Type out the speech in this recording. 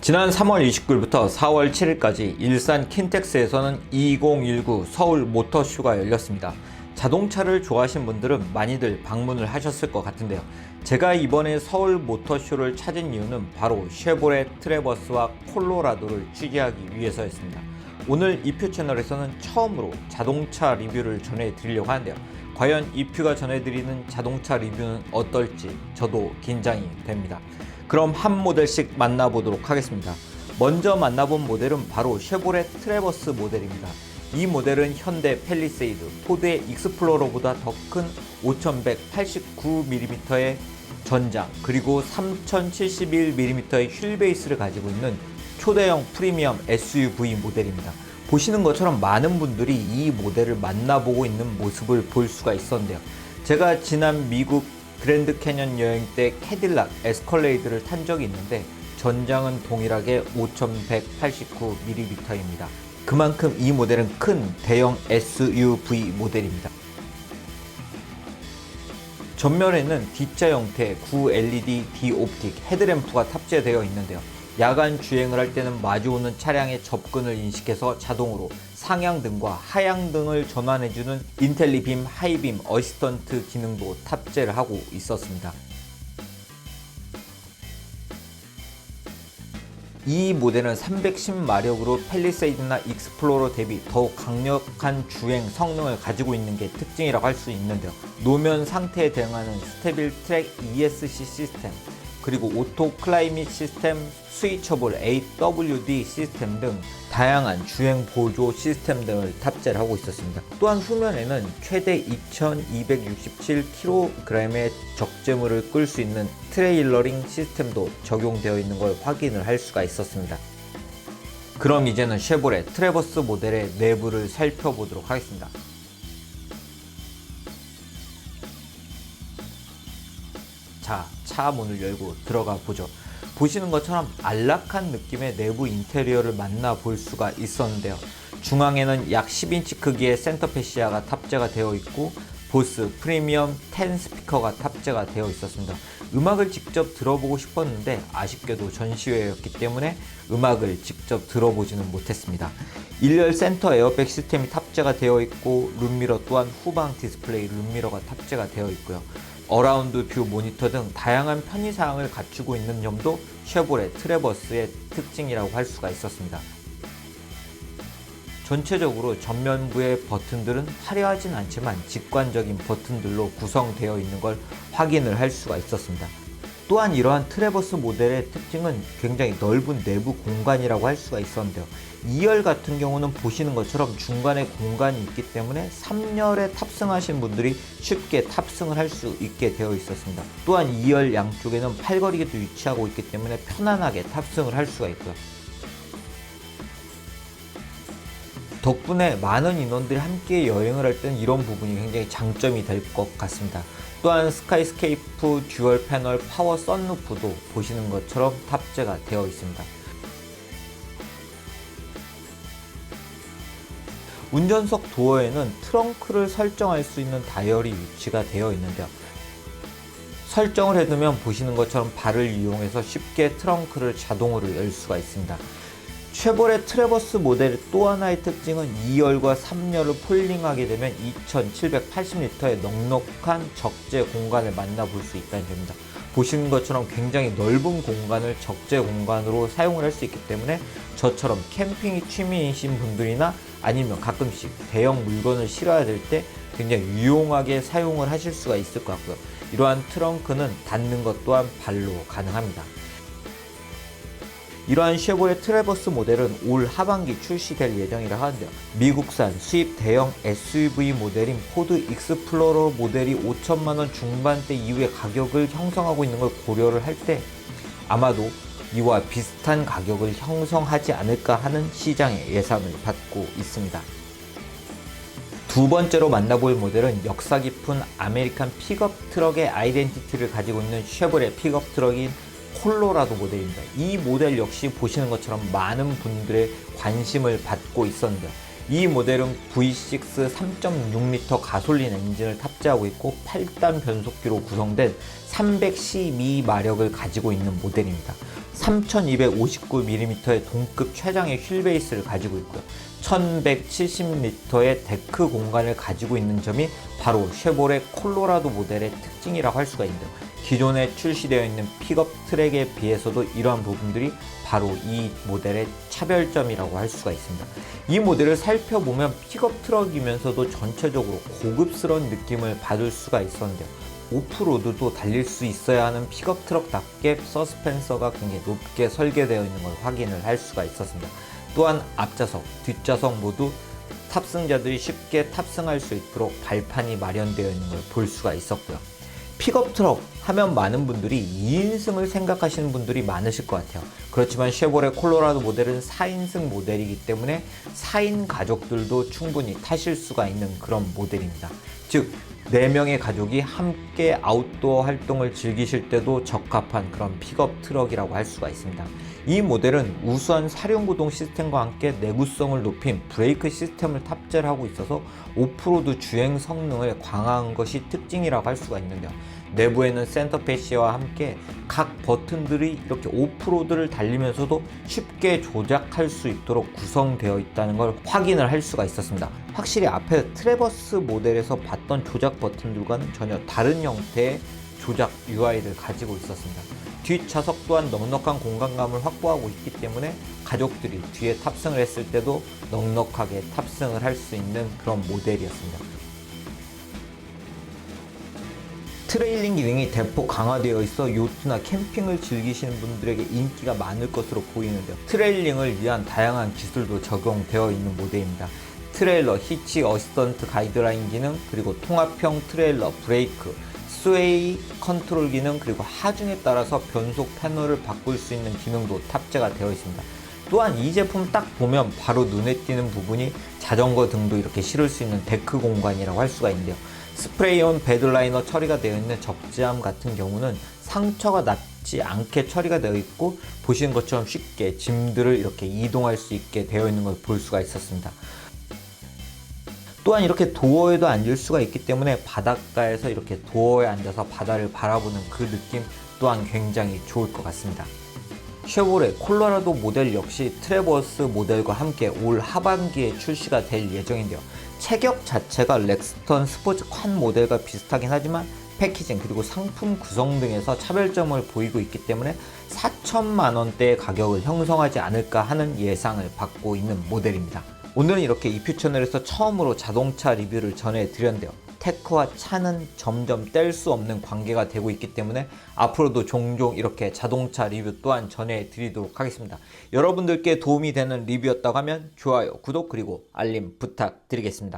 지난 3월 29일부터 4월 7일까지 일산 킨텍스에서는 2019 서울 모터쇼가 열렸습니다. 자동차를 좋아하시는 분들은 많이들 방문을 하셨을 것 같은데요. 제가 이번에 서울 모터쇼를 찾은 이유는 바로 쉐보레 트래버스와 콜로라도를 취재하기 위해서였습니다. 오늘 이퓨 채널에서는 처음으로 자동차 리뷰를 전해드리려고 하는데요. 과연 이퓨가 전해드리는 자동차 리뷰는 어떨지 저도 긴장이 됩니다. 그럼 한 모델씩 만나보도록 하겠습니다. 먼저 만나본 모델은 바로 쉐보레 트래버스 모델입니다. 이 모델은 현대 팰리세이드, 포드의 익스플로러보다 더 큰 5189mm의 전장, 그리고 3071mm의 휠베이스를 가지고 있는 초대형 프리미엄 SUV 모델입니다. 보시는 것처럼 많은 분들이 이 모델을 만나보고 있는 모습을 볼 수가 있었는데요. 제가 지난 미국 그랜드 캐년 여행 때 캐딜락 에스컬레이드를 탄 적이 있는데 전장은 동일하게 5189mm입니다. 그만큼 이 모델은 큰 대형 SUV 모델입니다. 전면에는 D자 형태의 9LED D-옵틱 헤드램프가 탑재되어 있는데요. 야간 주행을 할 때는 마주오는 차량의 접근을 인식해서 자동으로 상향등과 하향등을 전환해주는 인텔리빔 하이빔 어시스턴트 기능도 탑재를 하고 있었습니다. 이 모델은 310마력으로 팰리세이드나 익스플로러 대비 더욱 강력한 주행 성능을 가지고 있는 게 특징이라고 할 수 있는데요. 노면 상태에 대응하는 스테빌 트랙 ESC 시스템, 그리고 오토 클라이밋 시스템, 스위처볼 AWD 시스템 등 다양한 주행 보조 시스템 등을 탑재를 하고 있었습니다. 또한 후면에는 최대 2267kg의 적재물을 끌 수 있는 트레일러링 시스템도 적용되어 있는 걸 확인을 할 수가 있었습니다. 그럼 이제는 쉐보레 트래버스 모델의 내부를 살펴보도록 하겠습니다. 자, 차 문을 열고 들어가 보죠. 보시는 것처럼 안락한 느낌의 내부 인테리어를 만나볼 수가 있었는데요. 중앙에는 약 10인치 크기의 센터 패시아가 탑재가 되어 있고 보스 프리미엄 10 스피커가 탑재가 되어 있었습니다. 음악을 직접 들어보고 싶었는데 아쉽게도 전시회였기 때문에 음악을 직접 들어보지는 못했습니다. 일렬 센터 에어백 시스템이 탑재가 되어 있고 룸미러 또한 후방 디스플레이 룸미러가 탑재가 되어 있고요. 어라운드 뷰 모니터 등 다양한 편의사항을 갖추고 있는 점도 쉐보레 트래버스의 특징이라고 할 수가 있었습니다. 전체적으로 전면부의 버튼들은 화려하진 않지만 직관적인 버튼들로 구성되어 있는 걸 확인을 할 수가 있었습니다. 또한 이러한 트래버스 모델의 특징은 굉장히 넓은 내부 공간이라고 할 수가 있었는데요. 2열 같은 경우는 보시는 것처럼 중간에 공간이 있기 때문에 3열에 탑승하신 분들이 쉽게 탑승을 할 수 있게 되어 있었습니다. 또한 2열 양쪽에는 팔걸이도 위치하고 있기 때문에 편안하게 탑승을 할 수가 있고요. 덕분에 많은 인원들이 함께 여행을 할 때는 이런 부분이 굉장히 장점이 될 것 같습니다. 또한 스카이스케이프 듀얼 패널 파워 선루프도 보시는 것처럼 탑재가 되어 있습니다. 운전석 도어에는 트렁크를 설정할 수 있는 다이얼이 위치가 되어 있는데요. 설정을 해두면 보시는 것처럼 발을 이용해서 쉽게 트렁크를 자동으로 열 수가 있습니다. 쉐보레 트래버스 모델의 또 하나의 특징은 2열과 3열을 폴링하게 되면 2780리터의 넉넉한 적재 공간을 만나볼 수 있다는 점입니다. 보시는 것처럼 굉장히 넓은 공간을 적재 공간으로 사용을 할 수 있기 때문에 저처럼 캠핑이 취미이신 분들이나 아니면 가끔씩 대형 물건을 실어야 될 때 굉장히 유용하게 사용을 하실 수가 있을 것 같고요. 이러한 트렁크는 닫는 것 또한 발로 가능합니다. 이러한 쉐보레 트래버스 모델은 올 하반기 출시될 예정이라 하는데요. 미국산 수입 대형 SUV 모델인 포드 익스플로러 모델이 5천만원 중반대 이후의 가격을 형성하고 있는 걸 고려를 할 때 아마도 이와 비슷한 가격을 형성하지 않을까 하는 시장의 예상을 받고 있습니다. 두 번째로 만나볼 모델은 역사 깊은 아메리칸 픽업 트럭의 아이덴티티를 가지고 있는 쉐보레 픽업 트럭인 콜로라도 모델입니다. 이 모델 역시 보시는 것처럼 많은 분들의 관심을 받고 있었는데요. 이 모델은 V6 3.6L 가솔린 엔진을 탑재하고 있고 8단 변속기로 구성된 312마력을 가지고 있는 모델입니다. 3259mm의 동급 최장의 휠베이스를 가지고 있고요. 1170L의 데크 공간을 가지고 있는 점이 바로 쉐보레 콜로라도 모델의 특징이라고 할 수가 있는데요. 기존에 출시되어 있는 픽업 트랙에 비해서도 이러한 부분들이 바로 이 모델의 차별점이라고 할 수가 있습니다. 이 모델을 살펴보면 픽업 트럭이면서도 전체적으로 고급스러운 느낌을 받을 수가 있었는데요. 오프로드도 달릴 수 있어야 하는 픽업 트럭답게 서스펜서가 굉장히 높게 설계되어 있는 걸 확인을 할 수가 있었습니다. 또한 앞좌석, 뒷좌석 모두 탑승자들이 쉽게 탑승할 수 있도록 발판이 마련되어 있는 걸 볼 수가 있었고요. 픽업 트럭 하면 많은 분들이 2인승을 생각하시는 분들이 많으실 것 같아요. 그렇지만 쉐보레 콜로라도 모델은 4인승 모델이기 때문에 4인 가족들도 충분히 타실 수가 있는 그런 모델입니다. 즉 4명의 가족이 함께 아웃도어 활동을 즐기실 때도 적합한 그런 픽업 트럭이라고 할 수가 있습니다. 이 모델은 우수한 사륜구동 시스템과 함께 내구성을 높인 브레이크 시스템을 탑재를 하고 있어서 오프로드 주행 성능을 강화한 것이 특징이라고 할 수가 있는데요. 내부에는 센터 패시와 함께 각 버튼들이 이렇게 오프로드를 달리면서도 쉽게 조작할 수 있도록 구성되어 있다는 걸 확인을 할 수가 있었습니다. 확실히 앞에 트래버스 모델에서 봤던 조작 버튼들과는 전혀 다른 형태의 조작 UI를 가지고 있었습니다. 뒷좌석 또한 넉넉한 공간감을 확보하고 있기 때문에 가족들이 뒤에 탑승을 했을 때도 넉넉하게 탑승을 할 수 있는 그런 모델이었습니다. 트레일링 기능이 대폭 강화되어 있어 요트나 캠핑을 즐기시는 분들에게 인기가 많을 것으로 보이는데요. 트레일링을 위한 다양한 기술도 적용되어 있는 모델입니다. 트레일러 히치 어시스턴트 가이드라인 기능, 그리고 통합형 트레일러 브레이크, 스웨이 컨트롤 기능, 그리고 하중에 따라서 변속 패널을 바꿀 수 있는 기능도 탑재가 되어 있습니다. 또한 이 제품 딱 보면 바로 눈에 띄는 부분이 자전거 등도 이렇게 실을 수 있는 데크 공간이라고 할 수가 있는데요. 스프레이온 베드라이너 처리가 되어 있는 적재함 같은 경우는 상처가 났지 않게 처리가 되어 있고, 보시는 것처럼 쉽게 짐들을 이렇게 이동할 수 있게 되어 있는 걸 볼 수가 있었습니다. 또한 이렇게 도어에도 앉을 수가 있기 때문에 바닷가에서 이렇게 도어에 앉아서 바다를 바라보는 그 느낌 또한 굉장히 좋을 것 같습니다. 쉐보레 콜로라도 모델 역시 트래버스 모델과 함께 올 하반기에 출시가 될 예정인데요. 체격 자체가 렉스턴 스포츠 칸 모델과 비슷하긴 하지만 패키징 그리고 상품 구성 등에서 차별점을 보이고 있기 때문에 4천만 원대의 가격을 형성하지 않을까 하는 예상을 받고 있는 모델입니다. 오늘은 이렇게 이퓨 채널에서 처음으로 자동차 리뷰를 전해드렸는데요. 테크와 차는 점점 뗄 수 없는 관계가 되고 있기 때문에 앞으로도 종종 이렇게 자동차 리뷰 또한 전해드리도록 하겠습니다. 여러분들께 도움이 되는 리뷰였다고 하면 좋아요, 구독, 그리고 알림 부탁드리겠습니다.